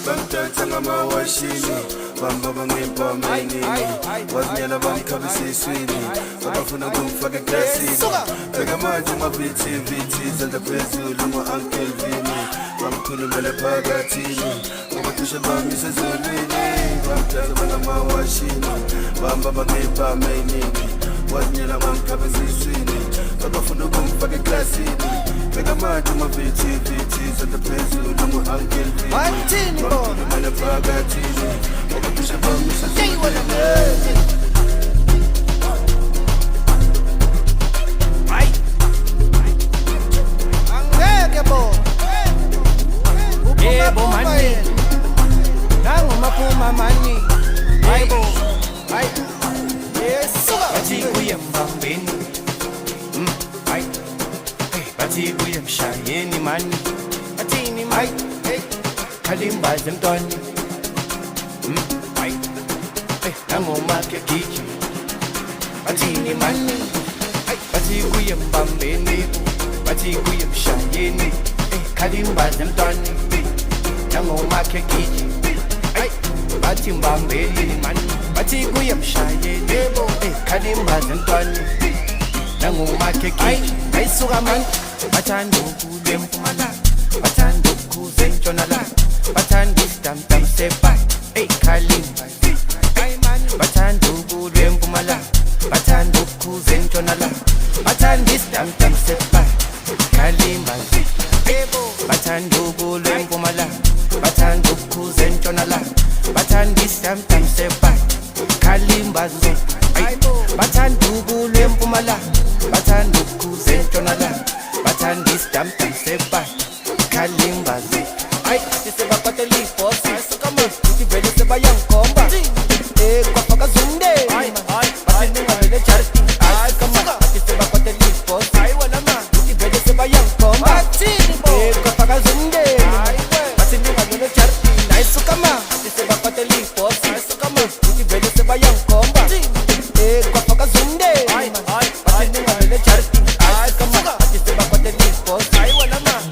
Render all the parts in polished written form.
bangithatha ngamawashini bamba bangipha amenini wazinyela bangikhabe siswini abafuna kumfaka eklasini bheka manje amavithi zandla phezulu ngo-Uncle Vini bamkhulumele phakathini abacishe bami sezulwini bangithatha bangamawashini bamba bangipha amenini wazinyela bangikhabe siswini abafuna kumfaka eklasini bheka manje amavithi zandla phezulu ngo-Uncle Vini bamkhulumele phakathini abacishe bami sezulwini. Yebo mani, nangu maphuma mani. Yebo, hayi, yesuka. Bathi kuye mbambeni, hayi, bathi kuye mshayeni mani. Bathini mani, khalimbaze mntwana, hayi, nangu makhe gigi. Bathini mani, bathi kuye mbambeni, bathi kuye mshayeni, khalimbaze mntwana. Nango makhe gigi, bathi mbambelini mani, bathi kuye mshayeni, khalimbaze mntwana. Nango makhe gigi, ayisuka mani, bathanda ukule empumalanga, bathanda ukhuza entshonalanga, bathanda isitamtam sepa, khalimbaze. Bathanda ukule empumalanga, bathanda ukhuza entshonalanga, bathanda isitamtam sepa, khalimbaze. Bathanda ukule empumalanga, bathanda ukhuza entshonalanga, bathanda isitamtam sepa, khalimbaze. Bathanda ukule empumalanga, bathanda ukhuza entshonalanga, bathanda isitamtam sepa, khalimbaze. Sisebaphathela ibosi, ukuthi vele sebayangikhomba, kwafaka zunde, bathi ningavele jarity, bathi sebaphathela ibosi, ukuthi vele sebayangikhomba, kwafaka zunde, bathi ningavele jarity, nayisukama, bathi sebaphathela ibosi, ukuthi vele sebayangikhomba, kwafaka zunde, bathi ningavele jarity, bathi sebaphathela ibosi,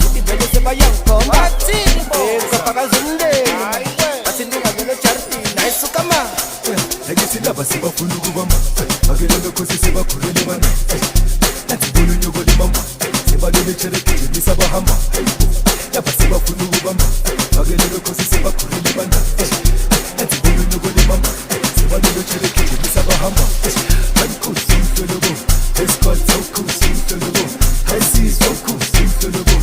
ukuthi vele sebayangikhomba, kwafaka zunde, bathi ningavele jarity, nayisukama. Silaba sibafuna ukubamba akelelo khosi sibakhulele bana nathi bona unyoko lemamba sibalele cherekeje misabahamba lapha sibafuna ukubamba akelelo khosi sibakhulele bana nathi bona unyoko lemamba sibalele cherekeje misabahamba ayikhosi imhlolobo esquad so cool imhlolobo hayisizwe cool imhlolobo